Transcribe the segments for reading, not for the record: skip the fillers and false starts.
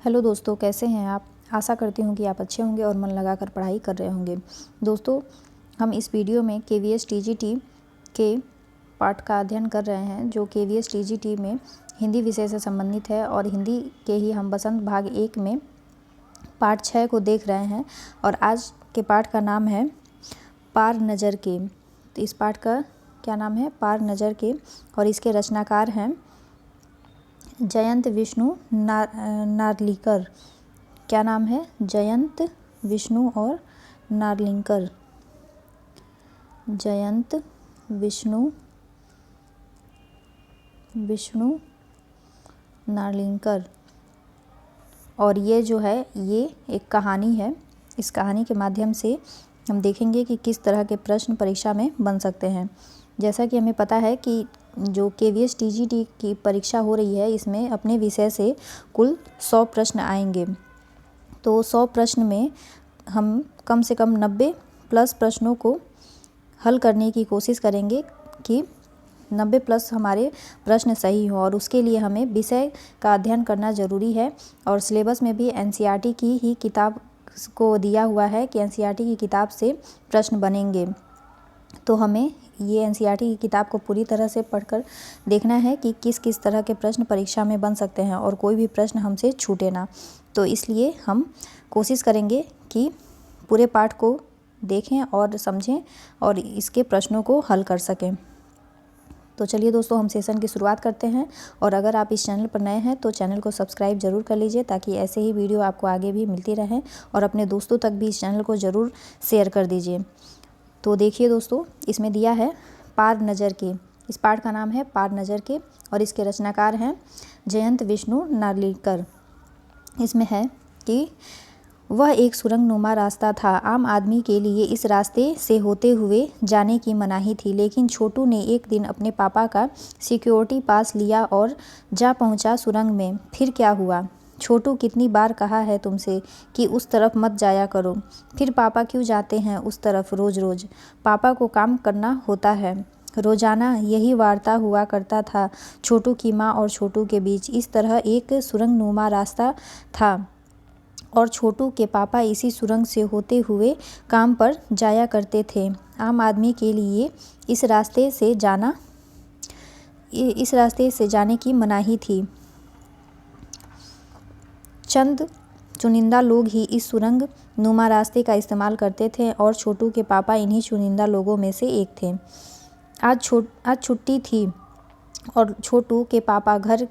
Hello दोस्तों, कैसे हैं आप। आशा करती हूँ कि आप अच्छे होंगे और मन लगाकर पढ़ाई कर रहे होंगे। दोस्तों, हम इस वीडियो में KVS TGT के पाठ का अध्ययन कर रहे हैं, जो KVS TGT में हिंदी विषय से संबंधित है और हिंदी के ही हम बसंत भाग 1 में पाठ 6 को देख रहे हैं। और आज के पाठ का नाम है पार नज़र के। तो इस पाठ का क्या नाम है? पार नज़र के। और इसके रचनाकार हैं जयंत विष्णु नार्लिकर। क्या नाम है? जयंत विष्णु और नार्लिकर। जयंत विष्णु नार्लिकर। और ये जो है ये एक कहानी है। इस कहानी के माध्यम से हम देखेंगे कि किस तरह के प्रश्न परीक्षा में बन सकते हैं। जैसा कि हमें पता है कि जो KVS TGT की परीक्षा हो रही है, इसमें अपने विषय से कुल 100 प्रश्न आएंगे। तो 100 प्रश्न में हम कम से कम 90 प्लस प्रश्नों को हल करने की कोशिश करेंगे कि 90 प्लस हमारे प्रश्न सही हों। और उसके लिए हमें विषय का अध्ययन करना ज़रूरी है। और सिलेबस में भी NCERT की ही किताब को दिया हुआ है कि NCERT की किताब से प्रश्न बनेंगे। तो हमें ये NCERT की किताब को पूरी तरह से पढ़कर देखना है कि किस किस तरह के प्रश्न परीक्षा में बन सकते हैं और कोई भी प्रश्न हमसे छूटे ना। तो इसलिए हम कोशिश करेंगे कि पूरे पाठ को देखें और समझें और इसके प्रश्नों को हल कर सकें। तो चलिए दोस्तों, हम सेशन की शुरुआत करते हैं। और अगर आप इस चैनल पर नए हैं तो चैनल को सब्सक्राइब ज़रूर कर लीजिए, ताकि ऐसे ही वीडियो आपको आगे भी मिलती रहें। और अपने दोस्तों तक भी इस चैनल को ज़रूर शेयर कर दीजिए। तो देखिए दोस्तों, इसमें दिया है पार नज़र के। इस पाठ का नाम है पार नज़र के और इसके रचनाकार हैं जयंत विष्णु नार्लिकर। इसमें है कि वह एक सुरंगनुमा रास्ता था। आम आदमी के लिए इस रास्ते से होते हुए जाने की मनाही थी, लेकिन छोटू ने एक दिन अपने पापा का सिक्योरिटी पास लिया और जा पहुंचा सुरंग में। फिर क्या हुआ? छोटू, कितनी बार कहा है तुमसे कि उस तरफ मत जाया करो। फिर पापा क्यों जाते हैं उस तरफ रोज़ रोज़? पापा को काम करना होता है। रोज़ाना यही वार्ता हुआ करता था छोटू की माँ और छोटू के बीच। इस तरह एक सुरंगनुमा रास्ता था और छोटू के पापा इसी सुरंग से होते हुए काम पर जाया करते थे। आम आदमी के लिए इस रास्ते से जाने की मनाही थी। चंद चुनिंदा लोग ही इस सुरंग नुमा रास्ते का इस्तेमाल करते थे और छोटू के पापा इन्हीं चुनिंदा लोगों में से एक थे। आज छुट्टी थी और छोटू के पापा घर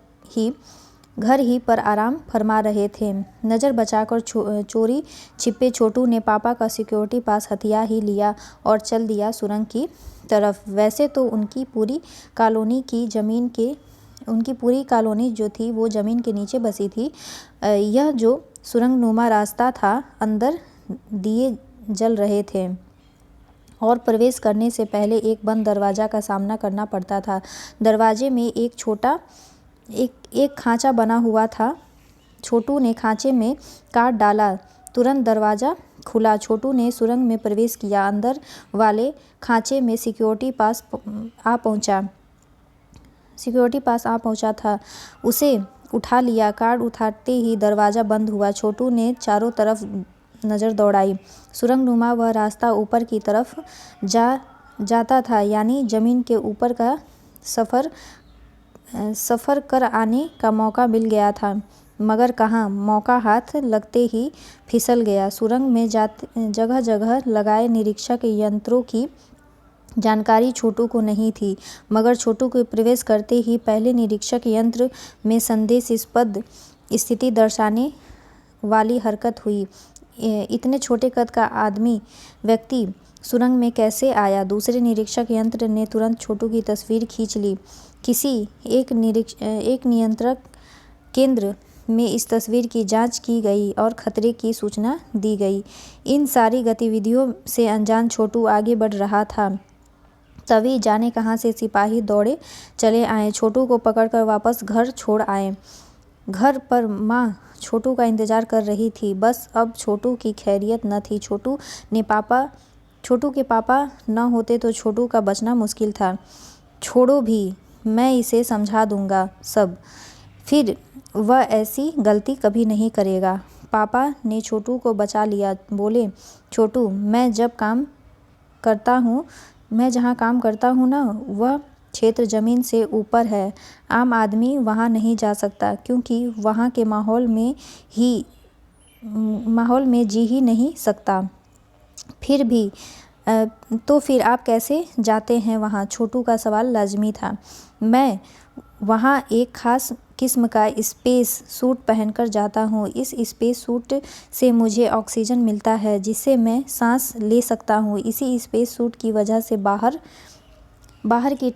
ही पर आराम फरमा रहे थे। नज़र बचाकर चोरी छिपे छोटू ने पापा का सिक्योरिटी पास हथिया ही लिया और चल दिया सुरंग की तरफ। वैसे तो उनकी पूरी कॉलोनी जो थी वो ज़मीन के नीचे बसी थी। यह जो सुरंगनुमा रास्ता था, अंदर दिए जल रहे थे और प्रवेश करने से पहले एक बंद दरवाज़ा का सामना करना पड़ता था। दरवाजे में एक खांचा बना हुआ था। छोटू ने खांचे में काट डाला, तुरंत दरवाज़ा खुला। छोटू ने सुरंग में प्रवेश किया। अंदर वाले खांचे में सिक्योरिटी पास आ पहुंचा था। उसे उठा लिया। कार्ड उठाते ही दरवाज़ा बंद हुआ। छोटू ने चारों तरफ नज़र दौड़ाई। सुरंगनुमा वह रास्ता ऊपर की तरफ जाता था, यानी ज़मीन के ऊपर का सफ़र कर आने का मौका मिल गया था। मगर कहाँ, मौका हाथ लगते ही फिसल गया। सुरंग में जगह जगह लगाए निरीक्षक यंत्रों की जानकारी छोटू को नहीं थी, मगर छोटू को प्रवेश करते ही पहले निरीक्षक यंत्र में संदेहास्पद स्थिति दर्शाने वाली हरकत हुई। इतने छोटे कद का व्यक्ति सुरंग में कैसे आया? दूसरे निरीक्षक यंत्र ने तुरंत छोटू की तस्वीर खींच ली। किसी एक नियंत्रण केंद्र में इस तस्वीर की जांच की गई और खतरे की सूचना दी गई। इन सारी गतिविधियों से अनजान छोटू आगे बढ़ रहा था। तभी जाने कहाँ से सिपाही दौड़े चले आए, छोटू को पकड़कर वापस घर छोड़ आए। घर पर माँ छोटू का इंतज़ार कर रही थी। बस अब छोटू की खैरियत न थी। छोटू के पापा न होते तो छोटू का बचना मुश्किल था। छोड़ो भी, मैं इसे समझा दूंगा सब। फिर वह ऐसी गलती कभी नहीं करेगा। पापा ने छोटू को बचा लिया, बोले, छोटू, मैं जहाँ काम करता हूँ ना, वह क्षेत्र ज़मीन से ऊपर है। आम आदमी वहाँ नहीं जा सकता, क्योंकि वहाँ के माहौल में जी ही नहीं सकता। तो फिर आप कैसे जाते हैं वहाँ? छोटू का सवाल लाजमी था। मैं वहाँ एक ख़ास किस्म का स्पेस सूट पहनकर जाता हूँ। इस स्पेस सूट से मुझे ऑक्सीजन मिलता है, जिससे मैं सांस ले सकता हूँ। इसी स्पेस सूट की वजह से बाहर की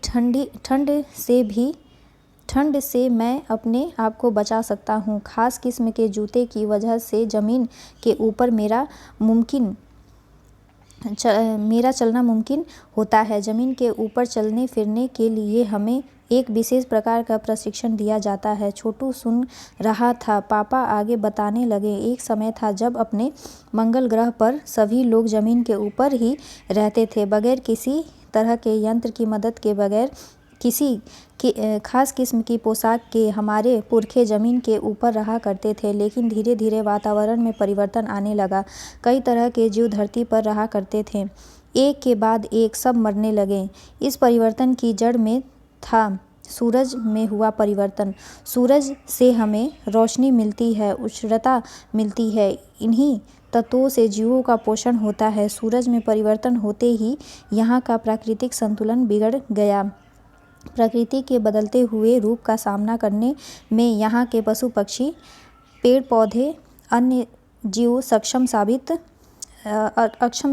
ठंड से मैं अपने आप को बचा सकता हूँ। ख़ास किस्म के जूते की वजह से ज़मीन के ऊपर मेरा चलना मुमकिन होता है। ज़मीन के ऊपर चलने फिरने के लिए हमें एक विशेष प्रकार का प्रशिक्षण दिया जाता है। छोटू सुन रहा था। पापा आगे बताने लगे, एक समय था जब अपने मंगल ग्रह पर सभी लोग ज़मीन के ऊपर ही रहते थे, बगैर किसी तरह के यंत्र की मदद के, बगैर किसी खास किस्म की पोशाक के हमारे पुरखे ज़मीन के ऊपर रहा करते थे। लेकिन धीरे धीरे वातावरण में परिवर्तन आने लगा। कई तरह के जीव धरती पर रहा करते थे। एक के बाद एक सब मरने लगे। इस परिवर्तन की जड़ में था सूरज में हुआ परिवर्तन। सूरज से हमें रोशनी मिलती है, उष्णता मिलती है। इन्हीं तत्वों से जीवों का पोषण होता है। सूरज में परिवर्तन होते ही यहाँ का प्राकृतिक संतुलन बिगड़ गया। प्रकृति के बदलते हुए रूप का सामना करने में यहाँ के पशु पक्षी, पेड़ पौधे, अन्य जीव अक्षम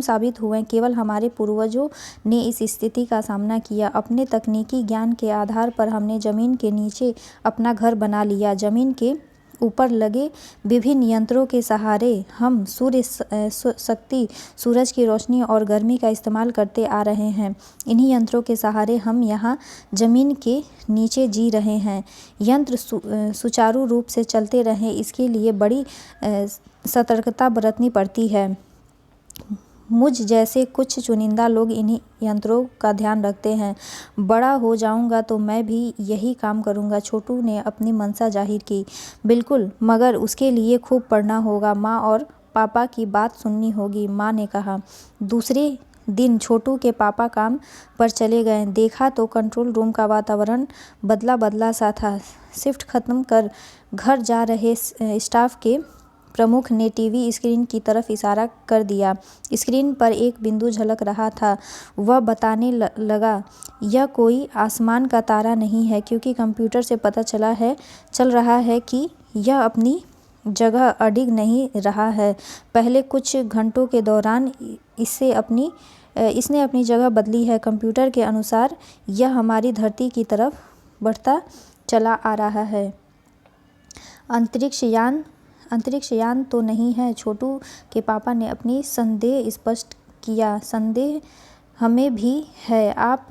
साबित हुए। केवल हमारे पूर्वजों ने इस स्थिति का सामना किया। अपने तकनीकी ज्ञान के आधार पर हमने ज़मीन के नीचे अपना घर बना लिया। ज़मीन के ऊपर लगे विभिन्न यंत्रों के सहारे हम सूर्य शक्ति, सूरज की रोशनी और गर्मी का इस्तेमाल करते आ रहे हैं। इन्हीं यंत्रों के सहारे हम यहाँ ज़मीन के नीचे जी रहे हैं। यंत्र सुचारू रूप से चलते रहें, इसके लिए बड़ी सतर्कता बरतनी पड़ती है। मुझ जैसे कुछ चुनिंदा लोग इन्हीं यंत्रों का ध्यान रखते हैं। बड़ा हो जाऊंगा तो मैं भी यही काम करूंगा। छोटू ने अपनी मंशा जाहिर की। बिल्कुल, मगर उसके लिए खूब पढ़ना होगा। माँ और पापा की बात सुननी होगी, माँ ने कहा। दूसरे दिन छोटू के पापा काम पर चले गए। देखा तो कंट्रोल रूम का वातावरण बदला सा था। शिफ्ट खत्म कर घर जा रहे स्टाफ के प्रमुख ने टीवी स्क्रीन की तरफ इशारा कर दिया। स्क्रीन पर एक बिंदु झलक रहा था। वह बताने लगा, यह कोई आसमान का तारा नहीं है, क्योंकि कंप्यूटर से पता चल रहा है कि यह अपनी जगह अडिग नहीं रहा है। पहले कुछ घंटों के दौरान इसने अपनी जगह बदली है। कंप्यूटर के अनुसार यह हमारी धरती की तरफ बढ़ता चला आ रहा है। अंतरिक्ष यान तो नहीं है? छोटू के पापा ने अपनी संदेह स्पष्ट किया। संदेह हमें भी है। आप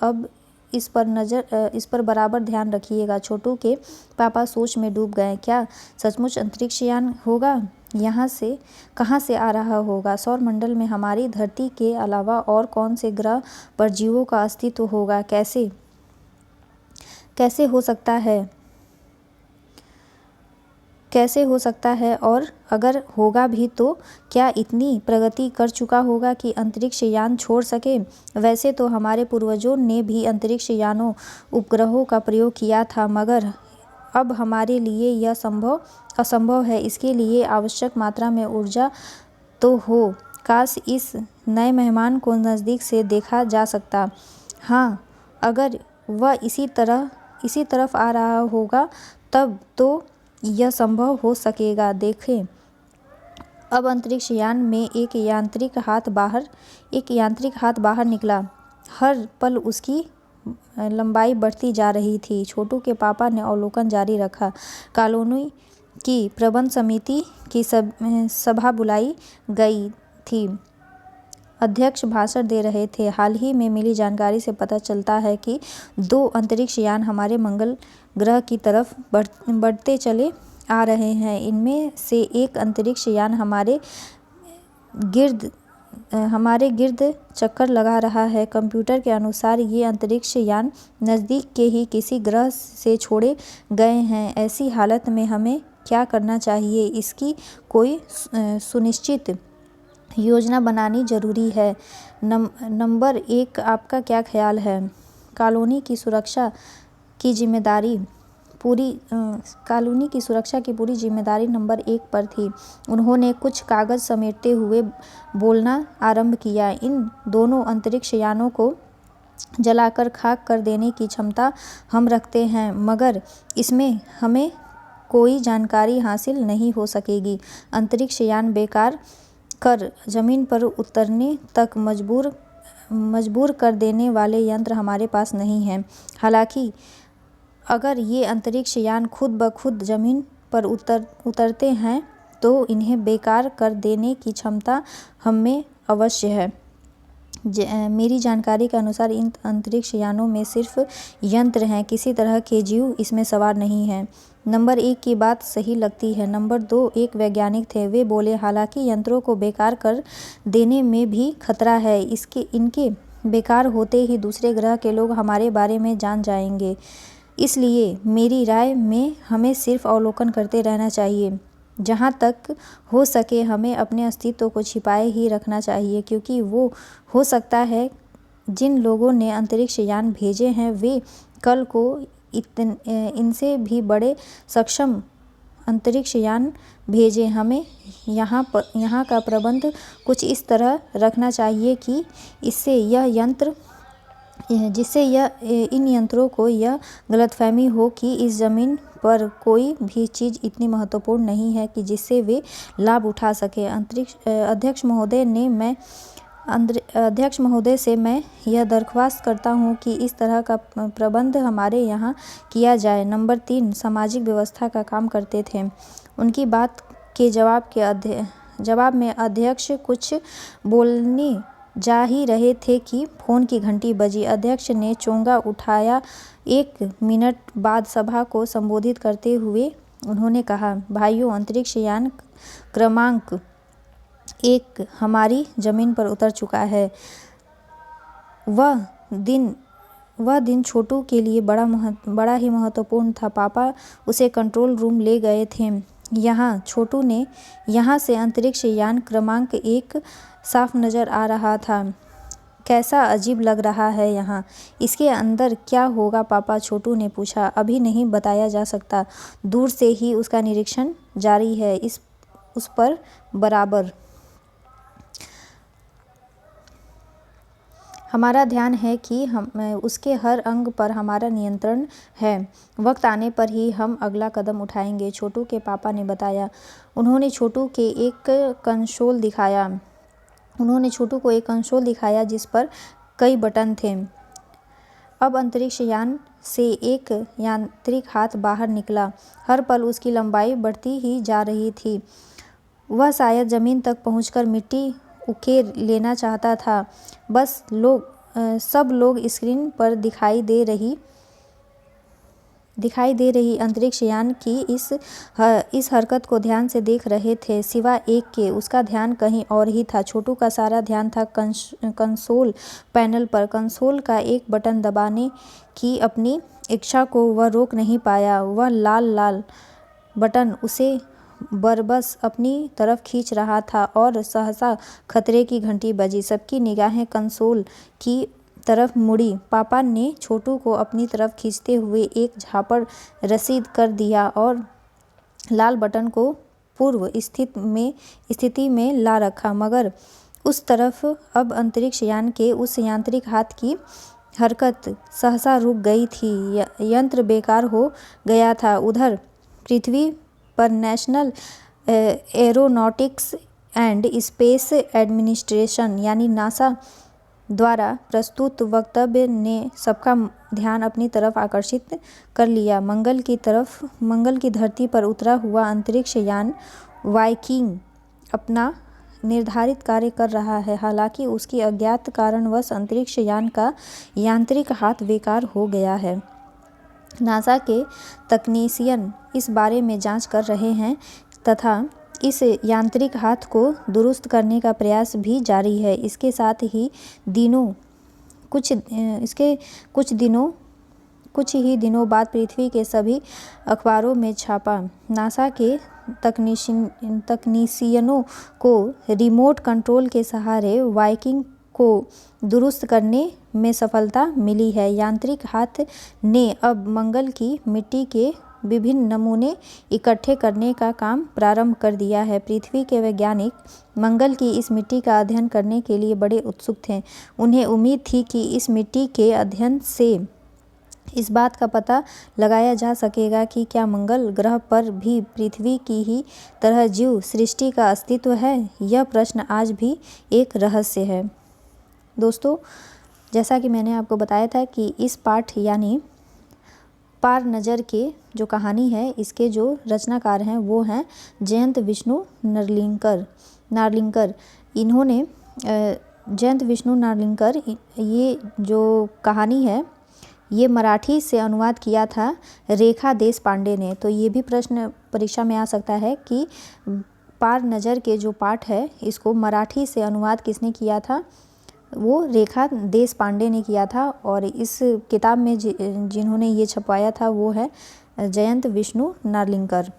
अब इस पर बराबर ध्यान रखिएगा। छोटू के पापा सोच में डूब गए। क्या सचमुच अंतरिक्ष यान होगा? कहाँ से आ रहा होगा? सौरमंडल में हमारी धरती के अलावा और कौन से ग्रह पर जीवों का अस्तित्व होगा? कैसे हो सकता है? और अगर होगा भी तो क्या इतनी प्रगति कर चुका होगा कि अंतरिक्ष यान छोड़ सके? वैसे तो हमारे पूर्वजों ने भी अंतरिक्ष यानों, उपग्रहों का प्रयोग किया था, मगर अब हमारे लिए यह असंभव है। इसके लिए आवश्यक मात्रा में ऊर्जा तो हो। काश इस नए मेहमान को नज़दीक से देखा जा सकता। हाँ, अगर वह इसी तरफ आ रहा होगा, तब तो यह संभव हो सकेगा। देखें, अब अंतरिक्ष यान में एक यांत्रिक हाथ बाहर निकला। हर पल उसकी लंबाई बढ़ती जा रही थी। छोटू के पापा ने अवलोकन जारी रखा। कॉलोनी की प्रबंध समिति की सभा बुलाई गई थी। अध्यक्ष भाषण दे रहे थे। हाल ही में मिली जानकारी से पता चलता है कि 2 अंतरिक्ष यान हमारे मंगल ग्रह की तरफ बढ़ते चले आ रहे हैं। इनमें से एक अंतरिक्ष यान हमारे गिर्द हमारे गिर्द चक्कर लगा रहा है। कंप्यूटर के अनुसार ये अंतरिक्ष यान नज़दीक के ही किसी ग्रह से छोड़े गए हैं। ऐसी हालत में हमें क्या करना चाहिए, इसकी कोई सुनिश्चित योजना बनानी ज़रूरी है। नंबर 1, आपका क्या ख्याल है? कॉलोनी की सुरक्षा की जिम्मेदारी पूरी जिम्मेदारी नंबर 1 पर थी। उन्होंने कुछ कागज़ समेटते हुए बोलना आरंभ किया। इन दोनों अंतरिक्ष यानों को जलाकर खाक कर देने की क्षमता हम रखते हैं, मगर इसमें हमें कोई जानकारी हासिल नहीं हो सकेगी। अंतरिक्ष यान बेकार कर ज़मीन पर उतरने तक मजबूर कर देने वाले यंत्र हमारे पास नहीं हैं। हालांकि अगर ये अंतरिक्ष यान खुद ब खुद ज़मीन पर उतरते हैं तो इन्हें बेकार कर देने की क्षमता हमें अवश्य है। मेरी जानकारी के अनुसार इन अंतरिक्ष यानों में सिर्फ यंत्र हैं, किसी तरह के जीव इसमें सवार नहीं हैं। नंबर 1 की बात सही लगती है। नंबर 2 एक वैज्ञानिक थे। वे बोले, हालांकि यंत्रों को बेकार कर देने में भी खतरा है। इनके बेकार होते ही दूसरे ग्रह के लोग हमारे बारे में जान जाएंगे। इसलिए मेरी राय में हमें सिर्फ अवलोकन करते रहना चाहिए। जहाँ तक हो सके हमें अपने अस्तित्व को छिपाए ही रखना चाहिए, क्योंकि वो हो सकता है जिन लोगों ने अंतरिक्ष यान भेजे हैं वे कल को इनसे भी बड़े सक्षम अंतरिक्ष यान भेजें। हमें यहाँ का प्रबंध कुछ इस तरह रखना चाहिए कि जिससे इन यंत्रों को यह गलतफहमी हो कि इस ज़मीन पर कोई भी चीज़ इतनी महत्वपूर्ण नहीं है कि जिससे वे लाभ उठा सके। अध्यक्ष महोदय से मैं यह दरख्वास्त करता हूँ कि इस तरह का प्रबंध हमारे यहाँ किया जाए। नंबर 3 सामाजिक व्यवस्था का काम करते थे। उनकी बात के जवाब में अध्यक्ष कुछ बोलने जा ही रहे थे कि फ़ोन की घंटी बजी। अध्यक्ष ने चोंगा उठाया। 1 मिनट बाद सभा को संबोधित करते हुए उन्होंने कहा, भाइयों, अंतरिक्ष यान क्रमांक 1 हमारी ज़मीन पर उतर चुका है। वह दिन छोटू के लिए बड़ा ही महत्वपूर्ण था। पापा उसे कंट्रोल रूम ले गए थे। छोटू ने यहाँ से अंतरिक्ष यान क्रमांक 1 साफ नज़र आ रहा था। कैसा अजीब लग रहा है यहाँ। इसके अंदर क्या होगा पापा? छोटू ने पूछा। अभी नहीं बताया जा सकता। दूर से ही उसका निरीक्षण जारी है। उस पर बराबर हमारा ध्यान है कि उसके हर अंग पर हमारा नियंत्रण है। वक्त आने पर ही हम अगला कदम उठाएंगे, छोटू के पापा ने बताया। उन्होंने छोटू को एक कंसोल दिखाया जिस पर कई बटन थे। अब अंतरिक्ष यान से एक यांत्रिक हाथ बाहर निकला। हर पल उसकी लंबाई बढ़ती ही जा रही थी। वह शायद ज़मीन तक पहुंचकर मिट्टी उकेर लेना चाहता था। सब लोग स्क्रीन पर दिखाई दे रही अंतरिक्ष यान की इस हरकत को ध्यान से देख रहे थे, सिवाय एक के। उसका ध्यान कहीं और ही था। छोटू का सारा ध्यान था कंसोल पैनल पर। कंसोल का एक बटन दबाने की अपनी इच्छा को वह रोक नहीं पाया। वह लाल बटन उसे बरबस अपनी तरफ खींच रहा था और सहसा खतरे की घंटी बजी। सबकी निगाहें कंसोल की तरफ मुड़ी। पापा ने छोटू को अपनी तरफ खींचते हुए एक झापड़ रसीद कर दिया और लाल बटन को पूर्व स्थिति में ला रखा, मगर उस तरफ अब अंतरिक्ष यान के उस यांत्रिक हाथ की हरकत सहसा रुक गई थी। यंत्र बेकार हो गया था। उधर पृथ्वी पर national aeronautics and space administration यानी नासा द्वारा प्रस्तुत वक्तव्य ने सबका ध्यान अपनी तरफ आकर्षित कर लिया। मंगल की धरती पर उतरा हुआ अंतरिक्ष यान वाइकिंग अपना निर्धारित कार्य कर रहा है। हालांकि उसकी अज्ञात कारणवश अंतरिक्ष यान का यांत्रिक हाथ बेकार हो गया है। नासा के तकनीशियन इस बारे में जांच कर रहे हैं तथा इस यांत्रिक हाथ को दुरुस्त करने का प्रयास भी जारी है। इसके साथ ही कुछ ही दिनों बाद पृथ्वी के सभी अखबारों में छापा। नासा के तकनीशियनों को रिमोट कंट्रोल के सहारे वाइकिंग को दुरुस्त करने में सफलता मिली है। यांत्रिक हाथ ने अब मंगल की मिट्टी के विभिन्न नमूने इकट्ठे करने का काम प्रारंभ कर दिया है। पृथ्वी के वैज्ञानिक मंगल की इस मिट्टी का अध्ययन करने के लिए बड़े उत्सुक थे। उन्हें उम्मीद थी कि इस मिट्टी के अध्ययन से इस बात का पता लगाया जा सकेगा कि क्या मंगल ग्रह पर भी पृथ्वी की ही तरह जीव सृष्टि का अस्तित्व है। यह प्रश्न आज भी एक रहस्य है। दोस्तों, जैसा कि मैंने आपको बताया था कि इस पाठ यानी पार नज़र के जो कहानी है, इसके जो रचनाकार हैं वो हैं जयंत विष्णु नार्लिंकर। इन्होंने जयंत विष्णु नार्लिंकर ये जो कहानी है ये मराठी से अनुवाद किया था रेखा देश पांडे ने। तो ये भी प्रश्न परीक्षा में आ सकता है कि पार नज़र के जो पाठ है इसको मराठी से अनुवाद किसने किया था, वो रेखा देश पांडे ने किया था। और इस किताब में जिन्होंने ये छपवाया था वो है जयंत विष्णु नार्लिंकर।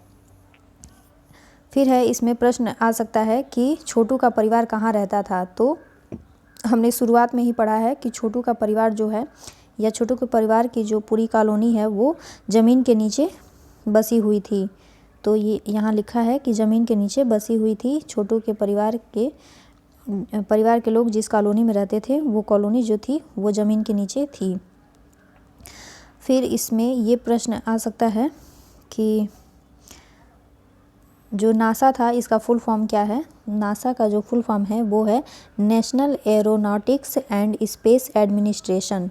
फिर है इसमें प्रश्न आ सकता है कि छोटू का परिवार कहाँ रहता था। तो हमने शुरुआत में ही पढ़ा है कि छोटू का परिवार जो है या छोटू के परिवार की जो पूरी कॉलोनी है वो ज़मीन के नीचे बसी हुई थी। तो ये यहाँ लिखा है कि ज़मीन के नीचे बसी हुई थी। छोटू के परिवार के लोग जिस कॉलोनी में रहते थे वो कॉलोनी जो थी वो ज़मीन के नीचे थी। फिर इसमें ये प्रश्न आ सकता है कि जो नासा था इसका फुल फॉर्म क्या है। नासा का जो फुल फॉर्म है वो है national aeronautics and space administration.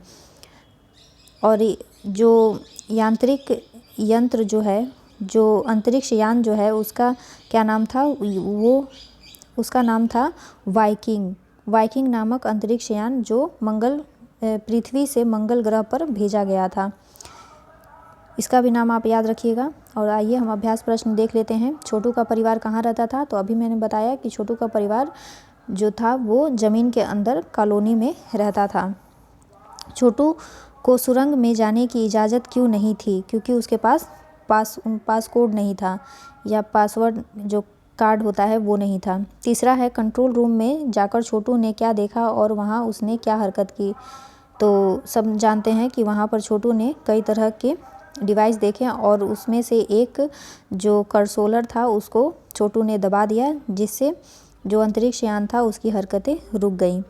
और जो यांत्रिक यंत्र जो है, जो अंतरिक्ष यान जो है उसका क्या नाम था, उसका नाम था वाइकिंग नामक अंतरिक्ष यान जो पृथ्वी से मंगल ग्रह पर भेजा गया था। इसका भी नाम आप याद रखिएगा। और आइए हम अभ्यास प्रश्न देख लेते हैं। छोटू का परिवार कहाँ रहता था। तो अभी मैंने बताया कि छोटू का परिवार जो था वो ज़मीन के अंदर कॉलोनी में रहता था। छोटू को सुरंग में जाने की इजाज़त क्यों नहीं थी, क्योंकि उसके पास कोड नहीं था या पासवर्ड जो कार्ड होता है वो नहीं था। तीसरा है कंट्रोल रूम में जाकर छोटू ने क्या देखा और वहाँ उसने क्या हरकत की। तो सब जानते हैं कि वहाँ पर छोटू ने कई तरह के डिवाइस देखे और उसमें से एक जो कंसोलर था उसको छोटू ने दबा दिया, जिससे जो अंतरिक्ष यान था उसकी हरकतें रुक गईं।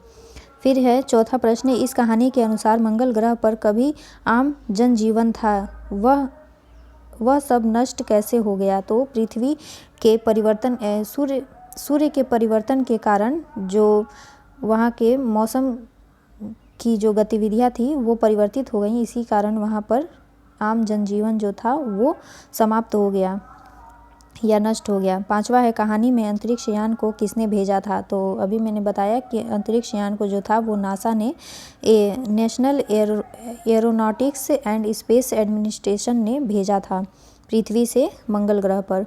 फिर है चौथा प्रश्न, इस कहानी के अनुसार मंगल ग्रह पर कभी आम जनजीवन था, वह सब नष्ट कैसे हो गया। तो पृथ्वी के परिवर्तन सूर्य के परिवर्तन के कारण जो वहाँ के मौसम की जो गतिविधियाँ थी वो परिवर्तित हो गई। इसी कारण वहाँ पर आम जनजीवन जो था वो समाप्त हो गया या नष्ट हो गया। पांचवा है कहानी में अंतरिक्ष यान को किसने भेजा था। तो अभी मैंने बताया कि अंतरिक्ष यान को जो था वो नासा ने national aeronautics and space administration ने भेजा था पृथ्वी से मंगल ग्रह पर।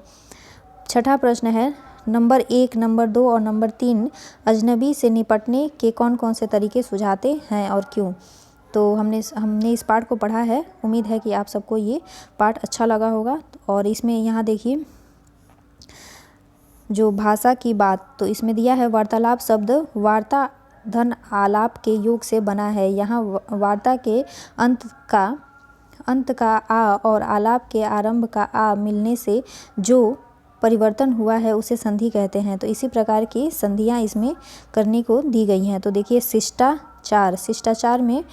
छठा प्रश्न है नंबर 1, नंबर 2 और नंबर 3 अजनबी से निपटने के कौन कौन से तरीके सुझाते हैं और क्यों। तो हमने इस पाठ को पढ़ा है। उम्मीद है कि आप सबको ये पाठ अच्छा लगा होगा। और इसमें यहाँ देखिए जो भाषा की बात, तो इसमें दिया है वार्तालाप शब्द वार्ता धन आलाप के योग से बना है। यहाँ वार्ता के अंत का आ और आलाप के आरंभ का आ मिलने से जो परिवर्तन हुआ है उसे संधि कहते हैं। तो इसी प्रकार की संधियाँ इसमें करने को दी गई हैं। तो देखिए शिष्टाचार में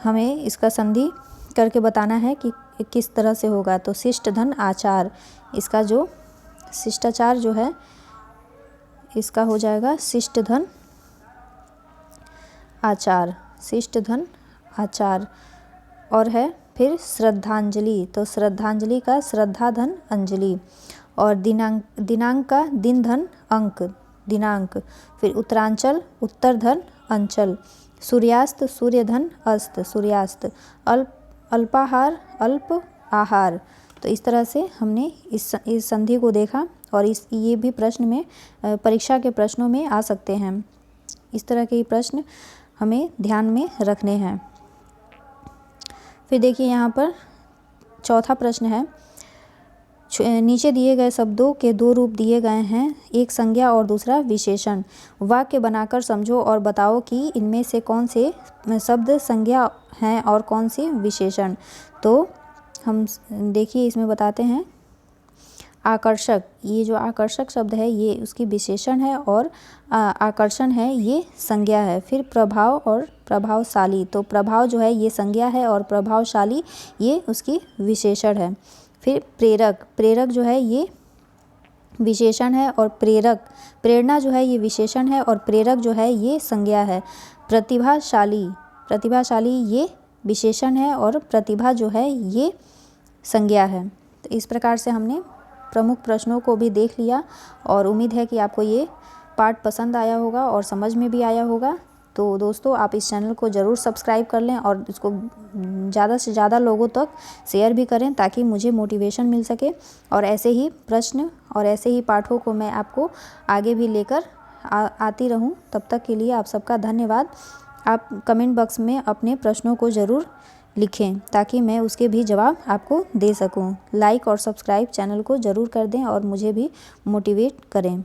हमें इसका संधि करके बताना है कि किस तरह से होगा। तो शिष्ट धन आचार, इसका जो शिष्टाचार जो है इसका हो जाएगा शिष्ट धन आचार। और है फिर श्रद्धांजलि, तो श्रद्धांजलि का श्रद्धा धन अंजलि। और दिनांक का दिन धन अंक दिनांक। फिर उत्तरांचल उत्तर धन अंचल। सूर्यास्त सूर्य धन अस्त सूर्यास्त। अल्पाहार अल्प आहार। तो इस तरह से हमने इस संधि को देखा और ये भी प्रश्न में परीक्षा के प्रश्नों में आ सकते हैं। इस तरह के प्रश्न हमें ध्यान में रखने हैं। फिर देखिए यहाँ पर चौथा प्रश्न है, नीचे दिए गए शब्दों के दो रूप दिए गए हैं, एक संज्ञा और दूसरा विशेषण। वाक्य बनाकर समझो और बताओ कि इनमें से कौन से शब्द संज्ञा हैं और कौन से विशेषण। तो हम देखिए इसमें बताते हैं, आकर्षक, ये जो आकर्षक शब्द है ये उसकी विशेषण है और आकर्षण है ये संज्ञा है। फिर प्रभाव और प्रभावशाली, तो प्रभाव जो है ये संज्ञा है और प्रभावशाली ये उसकी विशेषण है। फिर प्रेरक, प्रेरक जो है ये विशेषण है और प्रेरक, प्रेरणा जो है ये विशेषण है और प्रेरक जो है ये संज्ञा है। प्रतिभाशाली, प्रतिभाशाली ये विशेषण है और प्रतिभा जो है ये संज्ञा है। तो इस प्रकार से हमने प्रमुख प्रश्नों को भी देख लिया और उम्मीद है कि आपको ये पाठ पसंद आया होगा और समझ में भी आया होगा। तो दोस्तों आप इस चैनल को ज़रूर सब्सक्राइब कर लें और इसको ज़्यादा से ज़्यादा लोगों तक शेयर भी करें ताकि मुझे मोटिवेशन मिल सके और ऐसे ही प्रश्न और ऐसे ही पाठों को मैं आपको आगे भी लेकर आती रहूं। तब तक के लिए आप सबका धन्यवाद। आप कमेंट बॉक्स में अपने प्रश्नों को ज़रूर लिखें ताकि मैं उसके भी जवाब आपको दे सकूं। लाइक और सब्सक्राइब चैनल को ज़रूर कर दें और मुझे भी मोटिवेट करें।